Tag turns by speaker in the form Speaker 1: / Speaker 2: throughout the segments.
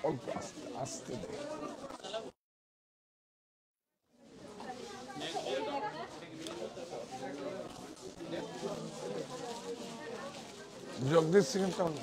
Speaker 1: অল্প আস্তে আস্তে দে। জগদীশ সিং কেমন?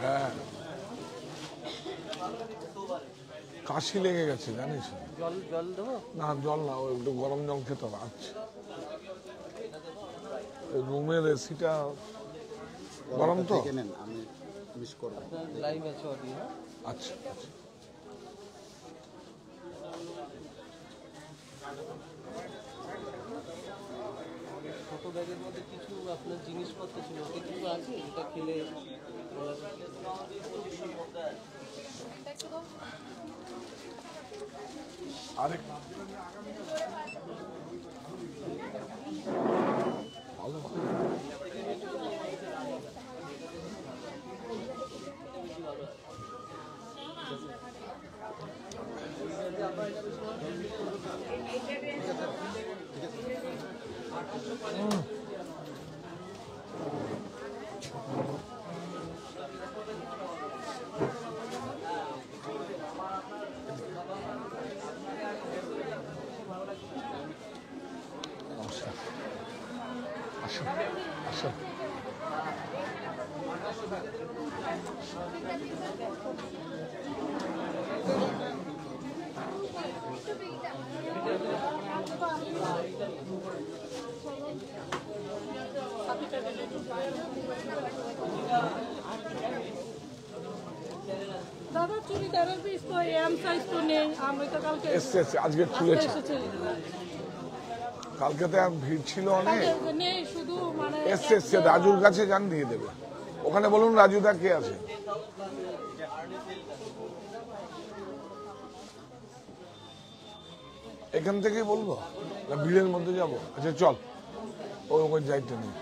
Speaker 1: হ্যাঁ, কাশি লেগে গেছে জানিস?
Speaker 2: জল দেবো
Speaker 1: না, জল না, একটু গরম জল খেতে হবে। আচ্ছা, রুমের এসিটা গরম তো?
Speaker 3: আমি মিস করবো।
Speaker 2: লাইভ আছে অডিও।
Speaker 1: আচ্ছা,
Speaker 2: ছোট ব্যাগের মধ্যে কিছু আপনার জিনিসপত্র ছিল, ওটা কিছু আছে যেটা খেলে
Speaker 1: আরেক ভালো। আসো,
Speaker 4: দাদা চুড়িদারের পিস তো এম সাইজ তো নেই, আমি তো কালকে
Speaker 1: এসছে আজকে খুলেছে।
Speaker 4: এসেছে
Speaker 1: কালকে তো ভিড় ছিল অনেক।
Speaker 4: নেই, শুধু মানে
Speaker 1: এসছে রাজুর কাছে যান, দিয়ে দেবে। ওখানে বলুন রাজুদা কে আছে। এখান থেকেই বলবো না ভিড়ের মধ্যে যাবো? আচ্ছা চল, ওই যাইতে নেই।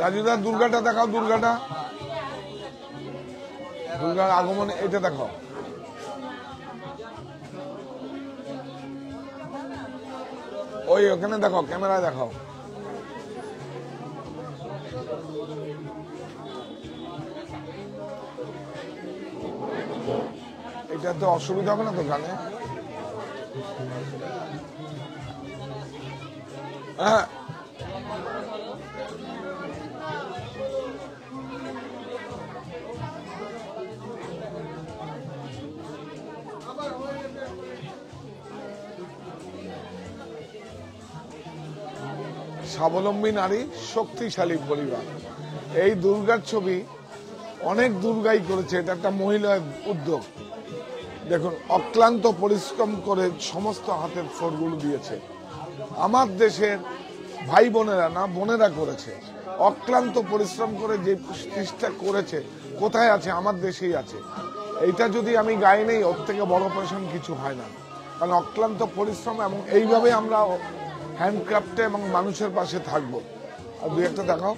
Speaker 1: রাজুদা দুর্গাটা দেখাও, দুর্গার আগমন এটা দেখাও। ওই ওখানে দেখাও, ক্যামেরায় দেখাও। এটা তো অসুবিধা হবে না তো গানে? হ্যাঁ, স্বাবলম্বী নারী, শক্তিশালী পরিবার। এই দুর্গার ছবি অনেক দুর্গাই করেছে, এটা একটা মহিলা উদ্যোগ। দেখুন, অক্লান্ত পরিশ্রম করে সমস্ত হাতের ফ্লোরগুলো দিয়েছে। আমার দেশের ভাই বোনেরা, না বোনেরা করেছে, অক্লান্ত পরিশ্রম করে যে জিনিসটা করেছে কোথায় আছে? আমার দেশেই আছে। এইটা যদি আমি গাই নেই, ওর থেকে বড় অপারেশন কিছু হয় না। কারণ অক্লান্ত পরিশ্রম, এবং এইভাবে আমরা হ্যান্ডক্রাফটে এবং মানুষের পাশে থাকবো। আর দুই একটা দেখাও।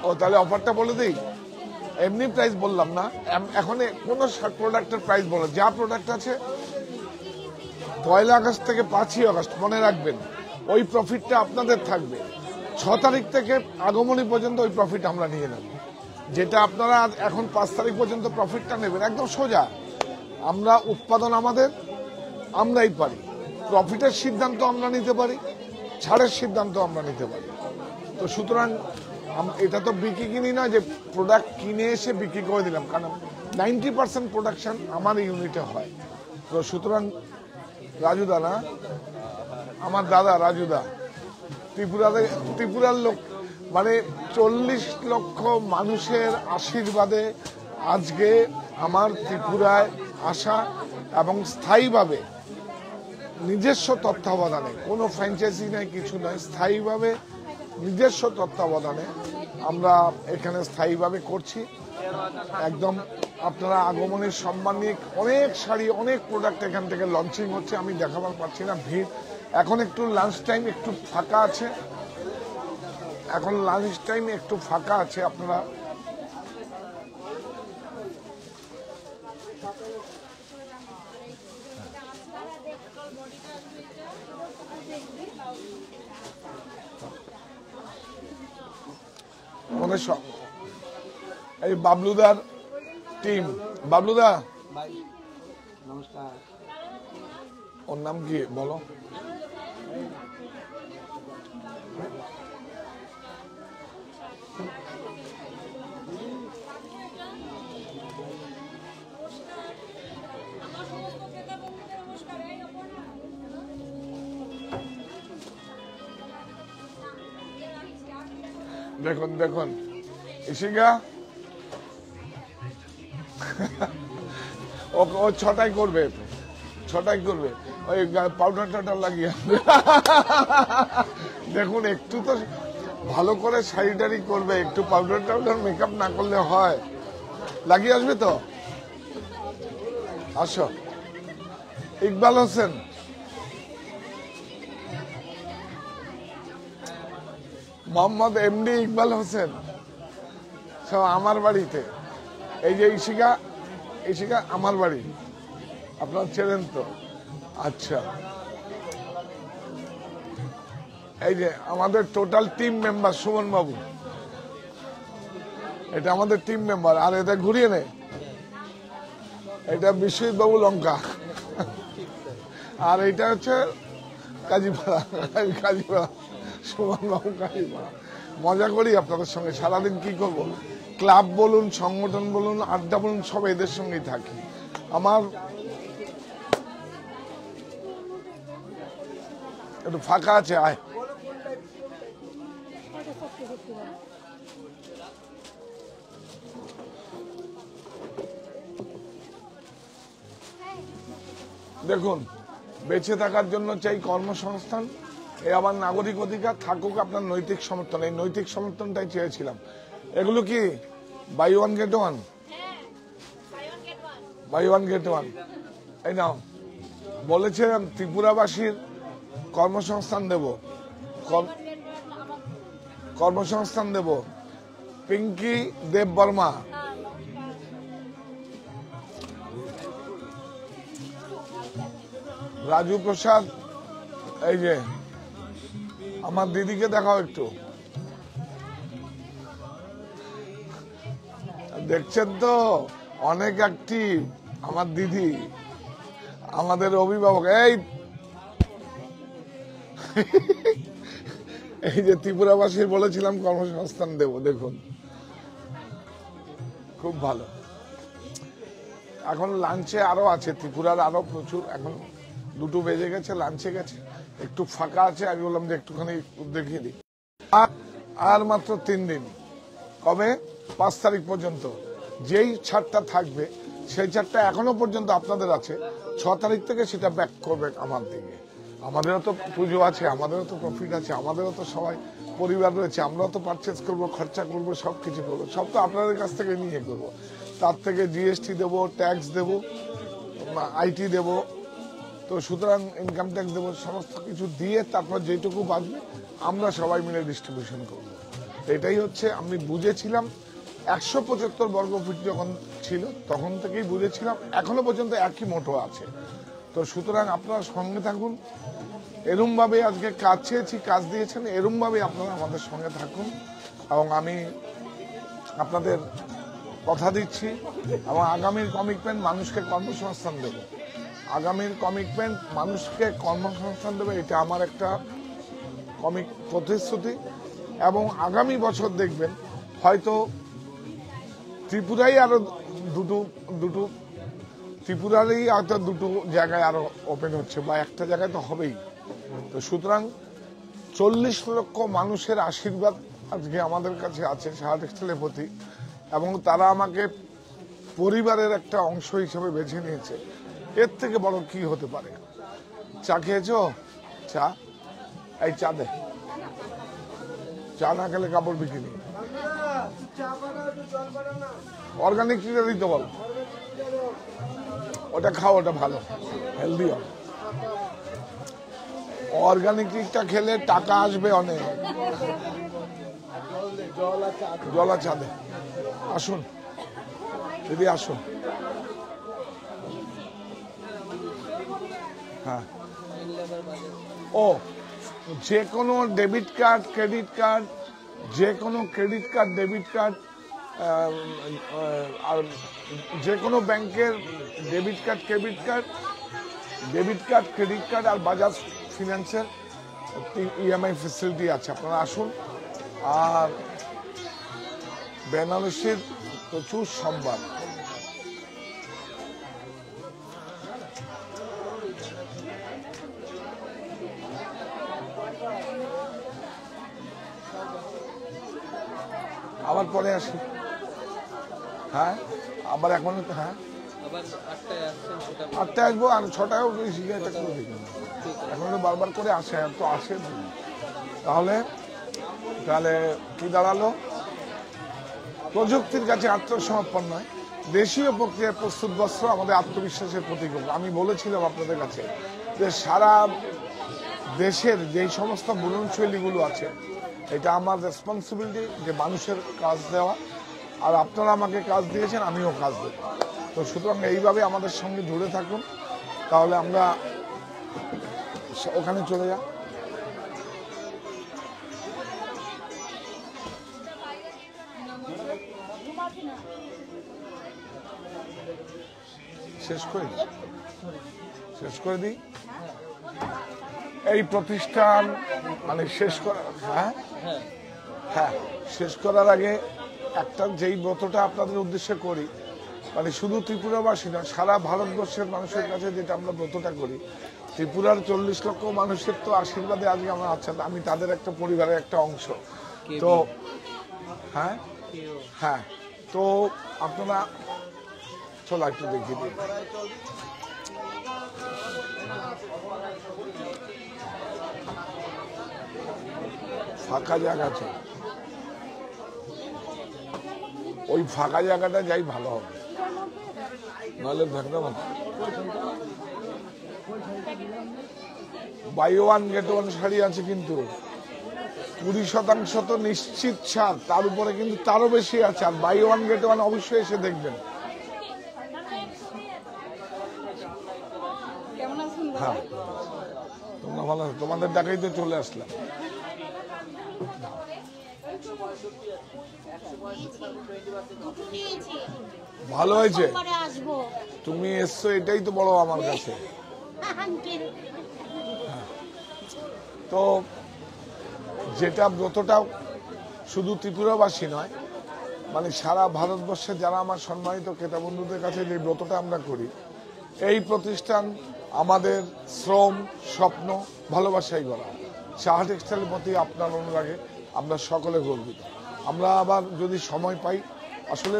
Speaker 1: ও তাহলে অফারটা বলে দিই। এমনি প্রাইস বললাম না, এখন কোন প্রোডাক্টের প্রাইস বলো। যা প্রোডাক্ট আছে 1 আগস্ট থেকে 5 আগস্ট মনে রাখবেন, ওই প্রফিটটা আপনাদের থাকবে। 6 তারিখ থেকে আগমনী পর্যন্ত ওই প্রফিট আমরা নিয়ে নেব। যেটা আপনারা এখন 5 তারিখ পর্যন্ত প্রফিটটা নেবেন, একদম সোজা আমরা উৎপাদন আমাদের, আমরাই পারি। প্রফিটের সিদ্ধান্ত আমরা নিতে পারি, ছাড়ের সিদ্ধান্ত আমরা নিতে পারি। তো সুতরাং এটা তো বিক্রি কিনি না যে প্রোডাক্ট কিনে এসে বিক্রি করে দিলাম, কারণ 90% প্রোডাকশন আমার ইউনিটে হয়। তো সুতরাং রাজুদা না, আমার দাদা রাজুদা ত্রিপুরার লোক, মানে 40 লক্ষ মানুষের আশীর্বাদে আজকে আমার ত্রিপুরায় আসা এবং স্থায়ীভাবে নিজস্ব তত্ত্বাবধানে, কোনো ফ্র্যাঞ্চাইজি নাই, কিছু নয়, স্থায়ীভাবে নিজস্ব তত্ত্বাবধানে আমরা এখানে স্থায়ীভাবে করছি। একদম আপনারা আগমনের সম্মান নিয়ে অনেক শাড়ি, অনেক প্রোডাক্ট এখান থেকে লঞ্চিং হচ্ছে। আমি দেখাবার পাচ্ছি না, ভিড়। এখন একটু লাঞ্চ টাইম, একটু ফাঁকা আছে, এখন লাঞ্চ টাইম একটু ফাঁকা আছে। আপনারা আমাদের এই বাবলুদার টিম, বাবলুদা
Speaker 2: নমস্কার।
Speaker 1: ওর নাম কি বলো? দেখুন দেখুন, ইশিকা ও 6টায় করবে, 6টায় করবে, ওই পাউডার টাউডার লাগিয়ে। দেখুন একটু তো ভালো করে শাড়িটারি করবে, একটু পাউডার টাউডার মেকআপ না করলে হয়। লাগিয়ে আসবে তো? আসো। ইকবাল হোসেন, মোহাম্মদ এমডি ইকবাল হোসেন, সব আমার বাড়িতে। এই যে ইশিকা, ইশিকা আমার বাড়ি, আপনারা চেনেন তো? আচ্ছা, এই যে আমাদের টোটাল টিম মেম্বার, সুমন বাবু, এটা আমাদের টিম মেম্বার। আর এটা ঘুরিয়ে নে, এটা বিশ্বজিৎ বাবু লঙ্কা, আর এটা হচ্ছে কাজীপাড়া, কাজীপাড়া সুমন বাবু কাজীপাড়া। মজা করি আপনাদের সঙ্গে, সারাদিন কি করব, ক্লাব বলুন, সংগঠন বলুন, আড্ডা বলুন, সব এদের সঙ্গেই থাকি। আমার একটু ফাঁকা আছে, আয়। দেখুন, বেঁচে থাকার জন্য চাই কর্মসংস্থান, এ আমার নাগরিক অধিকার, থাকুক আপনার নৈতিক সমর্থন। এই নৈতিক সমর্থনটাই চেয়েছিলাম। এগুলো কি buy one get one? Buy one get one. এই নাও, বলেছিলাম ত্রিপুরাবাসীর কর্মসংস্থান দেব, কর্মসংস্থান দেব। পিঙ্কি দেব বর্মা, রাজু প্রসাদ, এই যে আমার দিদিকে দেখাও একটু, দেখছেন তো অনেক অ্যাক্টিভ আমার দিদি, আমাদের অভিভাবক। এই যে ত্রিপুরাবাসীর বলেছিলাম কর্মসংস্থান দেব, দেখুন খুব ভালো। এখন লাঞ্চে আরো আছে, ত্রিপুরার আরো প্রচুর, এখন 2 বেজে গেছে, লাঞ্চে গেছে, একটু ফাঁকা আছে। আমি বললাম যে একটুখানি দেখিয়ে দিই। আর মাত্র 3 দিন, কবে? 5 তারিখ পর্যন্ত। যেই ছাড়টা থাকবে সেই ছাড়টা এখনো পর্যন্ত আপনাদের আছে, 6 তারিখ থেকে সেটা ব্যাক করবে আমার দিকে। আমাদেরও তো পুজো আছে, আমাদেরও তো প্রফিট আছে, আমাদেরও তো সবাই পরিবার রয়েছে, আমরাও তো পারচেজ করবো, খরচা করবো, সব কিছু করবো, সব তো আপনাদের কাছ থেকে নিয়ে করবো। তার থেকে জিএসটি দেবো, ট্যাক্স দেবো, আইটি দেবো, তো সুতরাং ইনকাম ট্যাক্স দেবো, সমস্ত কিছু দিয়ে তারপর যেটুকু বাঁচবে আমরা সবাই মিলে ডিস্ট্রিবিউশন করবো। এটাই হচ্ছে, আমি বুঝেছিলাম 175 বর্গ ফিট যখন ছিল তখন থেকেই বুঝেছিলাম, এখনো পর্যন্ত একই মোটো আছে। তো সুতরাং আপনারা সঙ্গে থাকুন, এরম ভাবে আজকে কাজ চেয়েছি, কাজ দিয়েছেন, এরম ভাবে আপনারা আমাদের সঙ্গে থাকুন। এবং আমি আপনাদের কথা দিচ্ছি এবং আগামীর কমিটমেন্ট মানুষকে কর্মসংস্থান দেব। আগামীর কমিটমেন্ট মানুষকে কর্মসংস্থান দেবে, এটা আমার একটা প্রতিশ্রুতি। এবং আগামী বছর দেখবেন হয়তো ত্রিপুরাই আরো দুটো ত্রিপুরারই হয়তো দুটো জায়গায় আরো ওপেন হচ্ছে, বা একটা জায়গায় তো হবেই। তো সুতরাং 40 লক্ষ মানুষের আশীর্বাদ আজকে আমাদের কাছে আছে সাহা টেক্সটাইলের প্রতি, এবং তারা আমাকে পরিবারের একটা অংশ হিসেবে বেছে নিয়েছে। এর থেকে বড় কি হতে পারে? চা খেয়েছো? চা, এই চা দে, চা না খেলে কাপড় বিক্রি নেই। অর্গানিক টিটা দিতে বল, ওটা খাও, ওটা ভালো, হেলদি হবে। অর্গানিক টিটা খেলে টাকা আসবে অনেক। জল চা দে। আসুন দিদি, আসুন। হ্যাঁ, ও যে কোনো ডেবিট কার্ড, ক্রেডিট কার্ড, যে কোনো ক্রেডিট কার্ড, ডেবিট কার্ড, আর যে কোনো ব্যাংকের ডেবিট কার্ড, ক্রেডিট কার্ড আর বাজাজ ফিনান্সের ইএমআই ফেসিলিটি আছে। আপনারা আসুন। আর বেনারসির প্রচুর সম্মান। আবার পরে আসি। হ্যাঁ, আবার এখন, হ্যাঁ
Speaker 2: আবার 8টায় আসছেন, সেটা
Speaker 1: 8টায় আসবো, আর 6টায়ও এটা করে দিই। এখন বারবার করে আসে, তো আসে। তাহলে তাহলে কি দাঁড়ালো? প্রযুক্তির কাছে আত্মসমর্পণ নয়, দেশীয় প্রক্রিয়ায় প্রস্তুত বস্ত্র আমাদের আত্মবিশ্বাসের প্রতীক। আমি বলেছিলাম আপনাদের কাছে যে সারা দেশের যে সমস্ত বুনন শৈলীগুলো আছে, এটা আমার রেসপন্সিবিলিটি যে মানুষের কাজ দেওয়া। আর আপনারা আমাকে কাজ দিয়েছেন, আমিও কাজ দেব। তো সুতরাং এইভাবে আমাদের সঙ্গে জুড়ে থাকুন। তাহলে আমরা ওখানে চলে যাই। শেষ করে দিই। এই প্রতিষ্ঠান মানে শেষ করা, হ্যাঁ হ্যাঁ, শেষ করার আগে একটা যেই ব্রতটা আপনাদের উদ্দেশ্যে করি, মানে শুধু ত্রিপুরাবাসী না, সারা ভারতবর্ষের মানুষের কাছে যেটা আমরা ব্রতটা করি, ত্রিপুরার 40 লক্ষ মানুষের তো আশীর্বাদে আজকে আমরা আছেন, আমি তাদের একটা পরিবারের একটা অংশ। তো হ্যাঁ হ্যাঁ, তো আপনারা চলো একটু দেখিয়ে দিই। ফাঁকা জায়গা আছে, ওই ফাঁকা জায়গাটা যাই ভালো হবে, নাহলে দেখলাম buy one get one sari আছে, কিন্তু 20% তো নিশ্চিত ছাড়, তার উপরে কিন্তু তারও বেশি আছে। আর বাই ওয়ান গেট ওয়ান অবশ্যই এসে দেখবেন। হ্যাঁ, তোমরা ভালো আছো? তোমাদের ডাকাই তো চলে আসলাম। ভালো হয়েছে, তুমি এসছো, এটাই তো বড় আমার কাছে। তো যেটা ব্রতটা শুধু ত্রিপুরাবাসী নয়, মানে সারা ভারতবর্ষে যারা আমার সম্মানিত ক্রেতা বন্ধুদের কাছে যে ব্রতটা আমরা করি, এই প্রতিষ্ঠান আমাদের শ্রম, স্বপ্ন, ভালোবাসাই গড়া। সাহা টেক্সটাইলের প্রতি আপনার অনুরাগে আমরা সকলে গর্বিত। আমরা আবার যদি সময় পাই, আসলে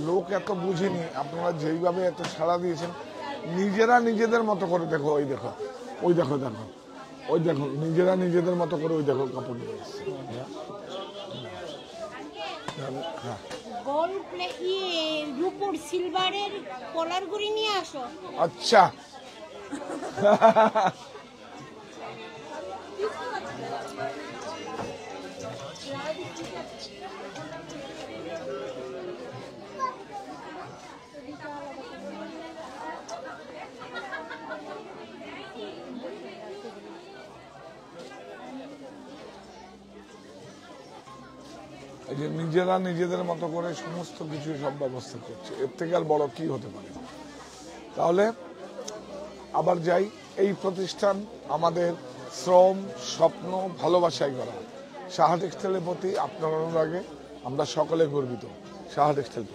Speaker 1: লোক এত বুঝিনি, আপনারা যেইভাবে এত সাড়া দিয়েছেন, নিজেরা নিজেদের মতো করে দেখো, ওই দেখো, ওই দেখো, দেখো, ওই দেখো, নিজেরা নিজেদের মতো করে ওই দেখো কাপড় নিয়ে এসছে। হ্যাঁ,
Speaker 5: গোল্ড রূপোর সিলভারের কলার গুড়ি নিয়ে আসো।
Speaker 1: আচ্ছা। এই যে নিজেরা নিজেদের মতো করে সমস্ত কিছু সব ব্যবস্থা করছে, এর থেকে আর বড় কি হতে পারে। তাহলে আবার যাই, এই প্রতিষ্ঠান আমাদের শ্রম, স্বপ্ন, ভালোবাসায় করা। সাহা টেক্সটাইলের প্রতি আপনার অনুরাগে আমরা সকলে গর্বিত। সাহা টেক্সটাইল।